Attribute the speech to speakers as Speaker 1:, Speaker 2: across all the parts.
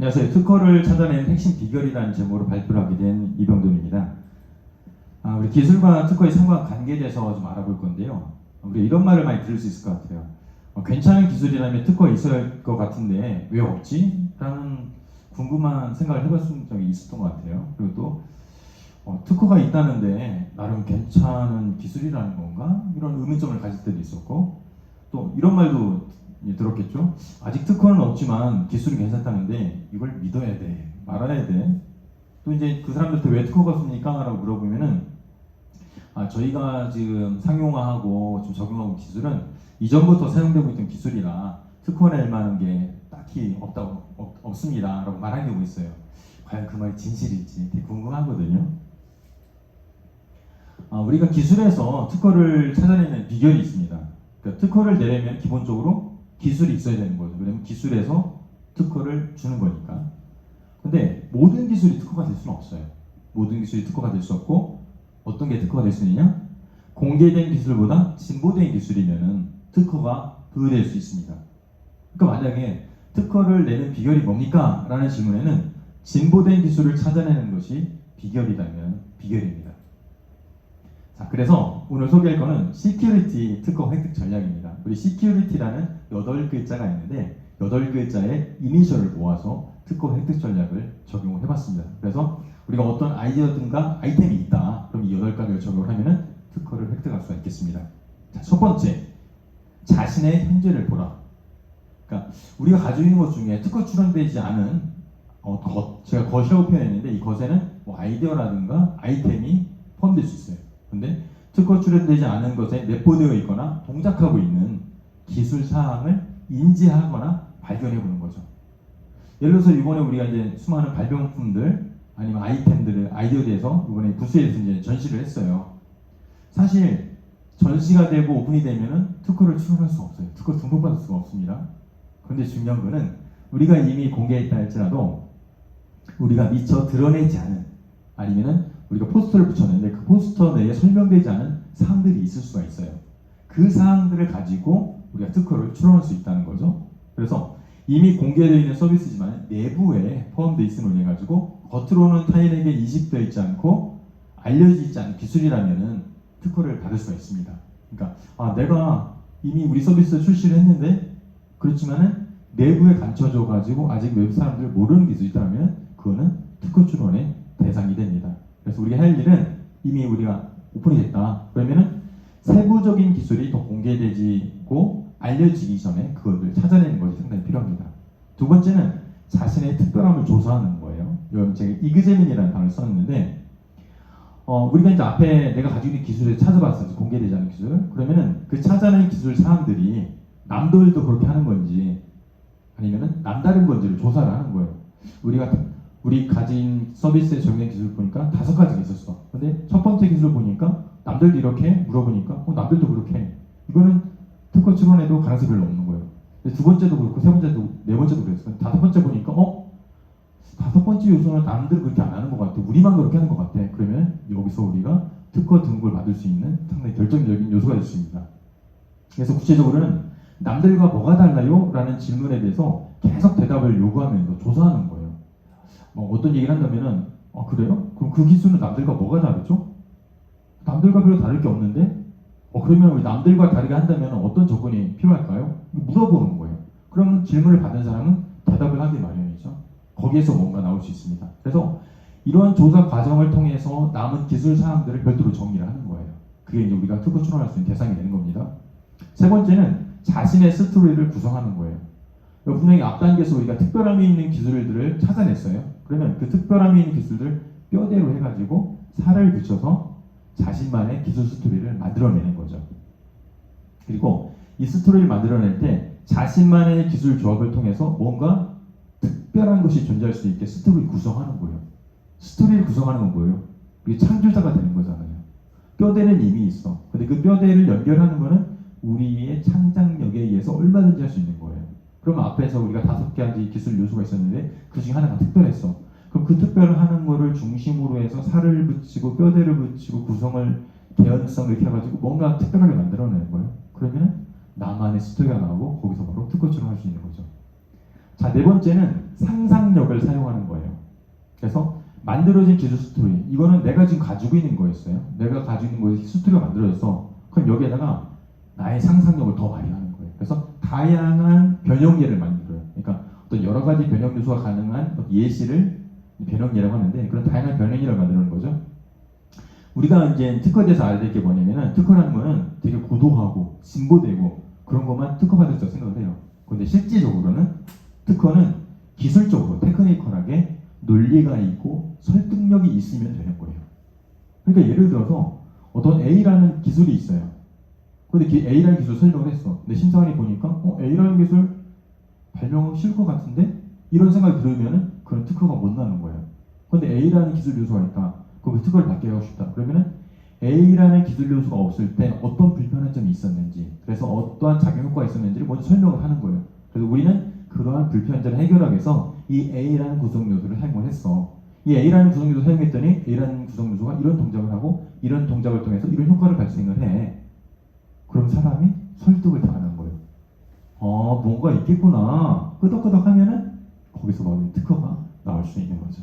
Speaker 1: 안녕하세요. 특허를 찾아내는 핵심 비결이라는 제목으로 발표를 하게 된 이병돈입니다. 우리 기술과 특허의 상관 관계에 대해서 좀 알아볼 건데요. 우리 이런 말을 많이 들을 수 있을 것 같아요. 괜찮은 기술이라면 특허가 있어야 할 것 같은데 왜 없지? 라는 궁금한 생각을 해봤던 적이 있었던 것 같아요. 그리고 또 특허가 있다는데 나름 괜찮은 기술이라는 건가? 이런 의문점을 가질 때도 있었고, 또 이런 말도 들었겠죠. 아직 특허는 없지만 기술이 괜찮다는데 이걸 믿어야 돼, 말아야 돼. 또 이제 그 사람들한테 왜 특허가 없습니까? 라고 물어보면은 저희가 지금 상용화하고 좀 적용하고 기술은 이전부터 사용되고 있던 기술이라 특허 낼 만한 게 딱히 없습니다 라고 말하는 경우가 있어요. 과연 그 말이 진실일지 되게 궁금하거든요. 우리가 기술에서 특허를 찾아내는 비결이 있습니다. 그러니까 특허를 내려면 기본적으로 기술이 있어야 되는 거죠. 왜냐면 기술에서 특허를 주는 거니까. 근데 모든 기술이 특허가 될 수는 없어요. 모든 기술이 특허가 될 수 없고, 어떤 게 특허가 될 수 있느냐? 공개된 기술보다 진보된 기술이면은 특허가 부여될 수 있습니다. 그러니까 만약에 특허를 내는 비결이 뭡니까? 라는 질문에는 진보된 기술을 찾아내는 것이 비결이라면 비결입니다. 자, 그래서 오늘 소개할 거는 시큐리티 특허 획득 전략입니다. 우리 시큐리티라는 8글자가 있는데 8글자의 이니셜을 모아서 특허 획득 전략을 적용을 해봤습니다. 그래서 우리가 어떤 아이디어든가 아이템이 있다. 그럼 이 8가지를 적용을 하면은 특허를 획득할 수가 있겠습니다. 자, 첫 번째, 자신의 현재를 보라. 그러니까 우리가 가지고 있는 것 중에 특허 출원되지 않은 제가 것이라고 표현했는데 이 것에는 뭐 아이디어라든가 아이템이 포함될 수 있어요. 근데 특허 출원되지 않은 것에 내포되어 있거나 동작하고 있는 기술 사항을 인지하거나 발견해 보는 거죠. 예를 들어서 이번에 우리가 이제 수많은 발명품들 아니면 아이템들을 아이디어에 대해서 이번에 부스에서 이제 전시를 했어요. 사실 전시가 되고 오픈이 되면은 특허를 출원할 수 없어요. 특허 등록받을 수가 없습니다. 그런데 중요한 거는 우리가 이미 공개했다 할지라도 우리가 미처 드러내지 않은, 아니면은 우리가 포스터를 붙였는데 그 포스터 내에 설명되지 않은 사항들이 있을 수가 있어요. 그 사항들을 가지고 우리가 특허를 출원할 수 있다는 거죠. 그래서 이미 공개되어 있는 서비스지만 내부에 포함되어 있음을 인해 가지고 겉으로는 타인에게 인식되어 있지 않고 알려지지 않은 기술이라면은 특허를 받을 수가 있습니다. 그러니까 내가 이미 우리 서비스 출시를 했는데 그렇지만은 내부에 감춰져 가지고 아직 외부 사람들 모르는 기술이 있다면 그거는 특허 출원의 대상이 됩니다. 그래서 우리가 할 일은 이미 우리가 오픈이 됐다. 그러면은 세부적인 기술이 더 공개되고 알려지기 전에 그것을 찾아내는 것이 상당히 필요합니다. 두 번째는 자신의 특별함을 조사하는 거예요. 여러분 제가 이그제민이라는 단어를 썼는데 우리가 이제 앞에 내가 가지고 있는 기술을 찾아봤어요. 공개되지 않은 기술. 그러면은 그 찾아낸 기술 사항들이 남들도 그렇게 하는 건지 아니면은 남다른 건지를 조사를 하는 거예요. 우리 가진 서비스에 적용된 기술 보니까 5가지가 있었어. 근데 첫 번째 기술 보니까 남들도 이렇게 물어보니까 남들도 그렇게 해. 이거는 특허 출원에도 가능성이 별로 없는 거예요. 근데 두 번째도 그렇고 세 번째도 네 번째도 그랬어요. 5번째 보니까 5번째 요소는 남들 그렇게 안 하는 것 같아. 우리만 그렇게 하는 것 같아. 그러면 여기서 우리가 특허 등록을 받을 수 있는 상당히 결정적인 요소가 될 수 있습니다. 그래서 구체적으로는 남들과 뭐가 달라요? 라는 질문에 대해서 계속 대답을 요구하면서 조사하는 거예요. 어떤 얘기를 한다면은 그래요? 그럼 그 기술은 남들과 뭐가 다르죠? 남들과 별로 다를 게 없는데 그러면 우리 남들과 다르게 한다면 어떤 조건이 필요할까요? 물어보는 거예요. 그럼 질문을 받은 사람은 대답을 하기 마련이죠. 거기에서 뭔가 나올 수 있습니다. 그래서 이러한 조사 과정을 통해서 남은 기술 사항들을 별도로 정리를 하는 거예요. 그게 이제 우리가 특허 출원할 수 있는 대상이 되는 겁니다. 세 번째는 자신의 스토리를 구성하는 거예요. 분명히 앞단계에서 우리가 특별함이 있는 기술들을 찾아냈어요. 그러면 그 특별함이 있는 기술들 뼈대로 해가지고 살을 붙여서 자신만의 기술 스토리를 만들어내는 거죠. 그리고 이 스토리를 만들어낼 때 자신만의 기술 조합을 통해서 뭔가 특별한 것이 존재할 수 있게 스토리를 구성하는 거예요. 스토리를 구성하는 건 뭐예요? 이게 창조자가 되는 거잖아요. 뼈대는 이미 있어. 근데 그 뼈대를 연결하는 거는 우리의 창작력에 의해서 얼마든지 할 수 있는 거예요. 그러면 앞에서 우리가 5가지 기술 요소가 있었는데 그 중에 하나가 특별했어. 그럼 그 특별을 하는 거를 중심으로 해서 살을 붙이고 뼈대를 붙이고 구성을 개연성을 이렇게 해가지고 뭔가 특별하게 만들어내는 거예요. 그러면 나만의 스토리가 나오고 거기서 바로 특허 출원할 수 있는 거죠. 자, 네 번째는 상상력을 사용하는 거예요. 그래서 만들어진 기술 스토리, 이거는 내가 지금 가지고 있는 거였어요. 내가 가지고 있는 거에서 스토리가 만들어졌어. 그럼 여기에다가 나의 상상력을 더 발휘하는 거예요. 그래서 다양한 변형예를 만들어요. 그러니까 어떤 여러 가지 변형 요소가 가능한 예시를 변형예라고 하는데, 그런 다양한 변형예를 만드는 거죠. 우리가 이제 특허에 대해서 알아야 될 게 뭐냐면은, 특허라는 거는 되게 고도하고 진보되고 그런 것만 특허받을 수 생각을 해요. 근데 실질적으로는 특허는 기술적으로 테크니컬하게 논리가 있고 설득력이 있으면 되는 거예요. 그러니까 예를 들어서 어떤 A라는 기술이 있어요. 근데 A라는 기술 설명을 했어. 근데 심사관이 보니까 A라는 기술 발명하기 싫을 것 같은데? 이런 생각이 들으면은 그런 특허가 못 나는 거예요. 근데 A라는 기술 요소가 있다. 그럼 특허를 받게 하고 싶다. 그러면은 A라는 기술 요소가 없을 때 어떤 불편한 점이 있었는지, 그래서 어떠한 작용 효과가 있었는지를 먼저 설명을 하는 거예요. 그래서 우리는 그러한 불편점을 해결하기 위해서 이 A라는 구성 요소를 사용을 했어. 이 A라는 구성 요소를 사용했더니 A라는 구성 요소가 이런 동작을 하고 이런 동작을 통해서 이런 효과를 발생을 해. 그럼 사람이 설득을 당하는 거예요. 뭔가 있겠구나. 끄덕끄덕 하면은 거기서 나오는 특허가 나올 수 있는 거죠.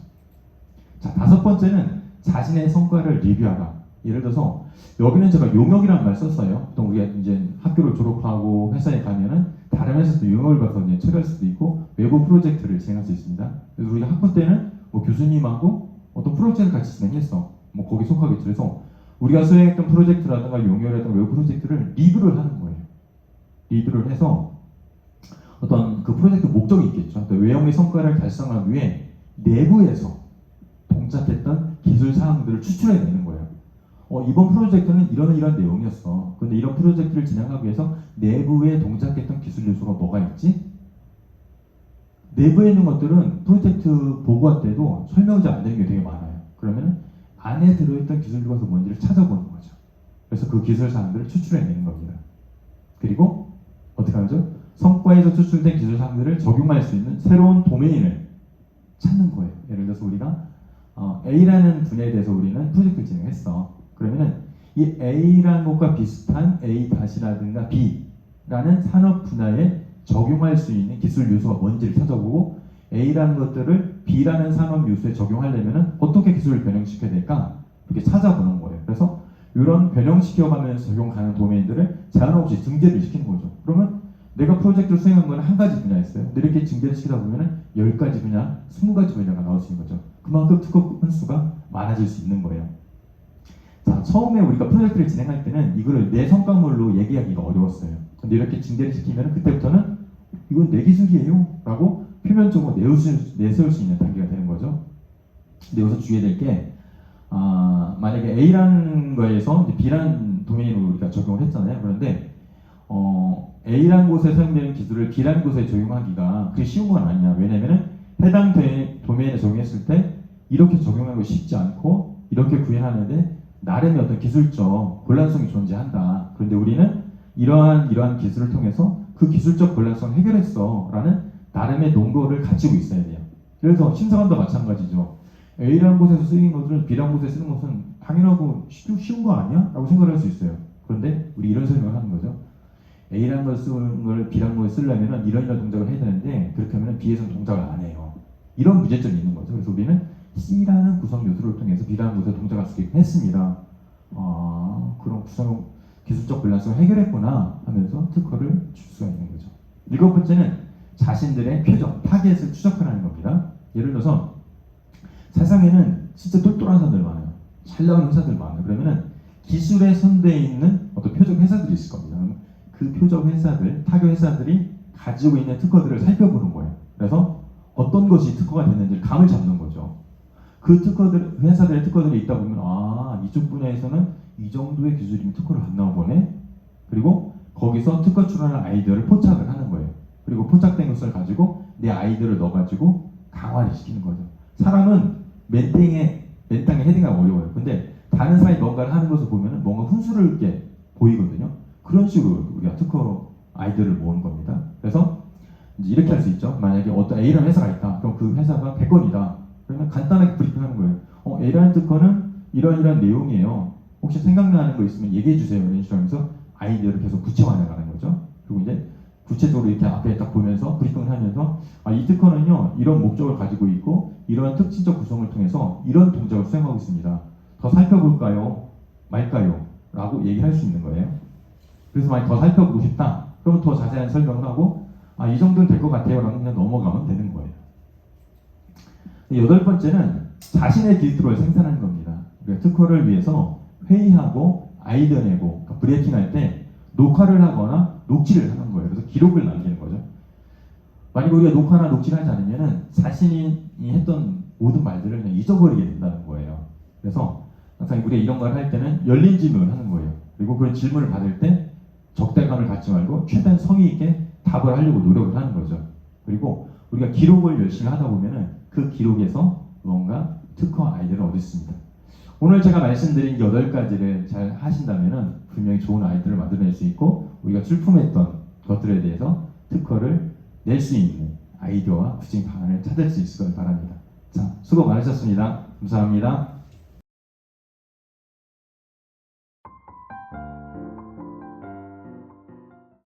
Speaker 1: 자, 다섯 번째는 자신의 성과를 리뷰하라. 예를 들어서 여기는 제가 용역이라는 말 썼어요. 보통 우리가 이제 학교를 졸업하고 회사에 가면은 다른 회사에서 용역을 받아서 이제 처리할 수도 있고 외부 프로젝트를 진행할 수 있습니다. 그래서 우리가 학부 때는 뭐 교수님하고 어떤 프로젝트를 같이 진행했어. 뭐 거기 속하겠죠. 그래서 우리가 수행했던 프로젝트라든가 용역이라든가 외부 프로젝트를 리뷰를 하는 거예요. 리뷰를 해서 어떤 그 프로젝트 목적이 있겠죠. 외형의 성과를 달성하기 위해 내부에서 동작했던 기술 사항들을 추출해내는 거예요. 이번 프로젝트는 이런 내용이었어. 근데 이런 프로젝트를 진행하기 위해서 내부에 동작했던 기술 요소가 뭐가 있지? 내부에 있는 것들은 프로젝트 보고할 때도 설명이 안 되는 게 되게 많아요. 그러면 안에 들어있던 기술 요소가 뭔지를 찾아보는 거죠. 그래서 그 기술 사항들을 추출해내는 겁니다. 그리고 어떻게 하죠? 성과에서 추출된 기술 사항들을 적용할 수 있는 새로운 도메인을 찾는 거예요. 예를 들어서 우리가 A라는 분야에 대해서 우리는 프로젝트를 진행했어. 그러면은 이 A라는 것과 비슷한 A-라든가 B라는 산업 분야에 적용할 수 있는 기술 요소가 뭔지를 찾아보고, A라는 것들을 B라는 산업 요소에 적용하려면은 어떻게 기술을 변형시켜야 될까? 이렇게 찾아보는 거예요. 그래서 이런 변형시켜가면서 적용 가능한 도메인들을 제한 없이 증대를 시키는 거죠. 그러면 내가 프로젝트를 수행한 건 한 가지 분야였어요. 근데 이렇게 증대를 시키다 보면은 10가지 분야, 20가지 분야가 나올 수 있는 거죠. 그만큼 특허 건수가 많아질 수 있는 거예요. 자, 처음에 우리가 프로젝트를 진행할 때는 이거를 내 성과물로 얘기하기가 어려웠어요. 근데 이렇게 증대를 시키면 그때부터는 이건 내 기술이에요 라고 표면적으로 내세울 수 있는 단계가 되는 거죠. 근데 여기서 주의해야 될 게, 만약에 A라는 거에서 이제 B라는 도메인으로 우리가 적용을 했잖아요. 그런데 A라는 곳에 사용되는 기술을 B라는 곳에 적용하기가 그게 쉬운 건 아니야. 왜냐면은 해당 도메인에 적용했을 때 이렇게 적용하기 쉽지 않고 이렇게 구현하는데 나름의 어떤 기술적 곤란성이 존재한다. 그런데 우리는 이러한 기술을 통해서 그 기술적 곤란성을 해결했어 라는 나름의 논거를 가지고 있어야 돼요. 그래서 심사관도 마찬가지죠. A라는 곳에서 쓰인 것들은 B라는 곳에 쓰는 것은 당연하고 쉬운 거 아니야? 라고 생각을 할 수 있어요. 그런데 우리 이런 설명을 하는 거죠. A라는 걸 쓰는 걸 B라는 걸 쓰려면 이런 동작을 해야 되는데 그렇게 하면 B에서는 동작을 안 해요. 이런 문제점이 있는 거죠. 그래서 우리는 C라는 구성 요소를 통해서 B라는 곳에 동작할 수 있게 했습니다. 그런 구성 기술적 밸런스를 해결했구나 하면서 특허를 줄 수가 있는 거죠. 일곱 번째는 자신들의 표정, 타겟을 추적하라는 겁니다. 예를 들어서 세상에는 진짜 똘똘한 사람들 많아요. 잘 나가는 회사들 많아요. 그러면은 기술의 선대에 있는 어떤 표적 회사들이 있을 겁니다. 그 표적 회사들, 타겟 회사들이 가지고 있는 특허들을 살펴보는 거예요. 그래서 어떤 것이 특허가 됐는지 감을 잡는 거죠. 그 회사들의 특허들이 있다 보면 이쪽 분야에서는 이 정도의 기술이면 특허를 안 나오보네. 그리고 거기서 특허 출원하는 아이디어를 포착을 하는 거예요. 그리고 포착된 것을 가지고 내 아이디어를 넣어가지고 강화를 시키는 거죠. 사람은 맨땅에 헤딩하기 어려워요. 근데 다른 사람이 뭔가를 하는 것을 보면 뭔가 훈수스럽게 보이거든요. 그런 식으로 우리가 특허 아이디어를 모으는 겁니다. 그래서 이제 이렇게 할 수 있죠. 만약에 어떤 A라는 회사가 있다. 그럼 그 회사가 100건이다. 그러면 간단하게 브리핑하는 거예요. A라는 특허는 이런 내용이에요. 혹시 생각나는 거 있으면 얘기해 주세요. 이런 식으로 하면서 아이디어를 계속 구체화해 나가는 거죠. 그리고 이제 구체적으로 이렇게 앞에 딱 보면서 브리핑을 하면서 이 특허는요 이런 목적을 가지고 있고 이런 특징적 구성을 통해서 이런 동작을 수행하고 있습니다. 더 살펴볼까요? 말까요? 라고 얘기할 수 있는 거예요. 그래서 만약 더 살펴보고 싶다. 그럼 더 자세한 설명을 하고 이 정도는 될 것 같아요. 라고 그냥 넘어가면 되는 거예요. 여덟 번째는 자신의 딜트로를 생산하는 겁니다. 그러니까 특허를 위해서 회의하고 아이디어 내고 그러니까 브리핑할 때 녹화를 하거나 녹취를 하는 거예요. 그래서 기록을 남기는 거죠. 만약 우리가 녹화나 녹취를 하지 않으면 자신이 했던 모든 말들을 그냥 잊어버리게 된다는 거예요. 그래서 항상 우리가 이런 걸 할 때는 열린 질문을 하는 거예요. 그리고 그런 질문을 받을 때 적대감을 갖지 말고 최대한 성의 있게 답을 하려고 노력을 하는 거죠. 그리고 우리가 기록을 열심히 하다 보면은 그 기록에서 뭔가 특허 아이디어를 얻을 수 있습니다. 오늘 제가 말씀드린 8가지를 잘 하신다면은 분명히 좋은 아이디어를 만들어낼 수 있고 우리가 출품했던 것들에 대해서 특허를 낼 수 있는 아이디어와 구체적인 방안을 찾을 수 있을 걸 바랍니다. 자, 수고 많으셨습니다. 감사합니다.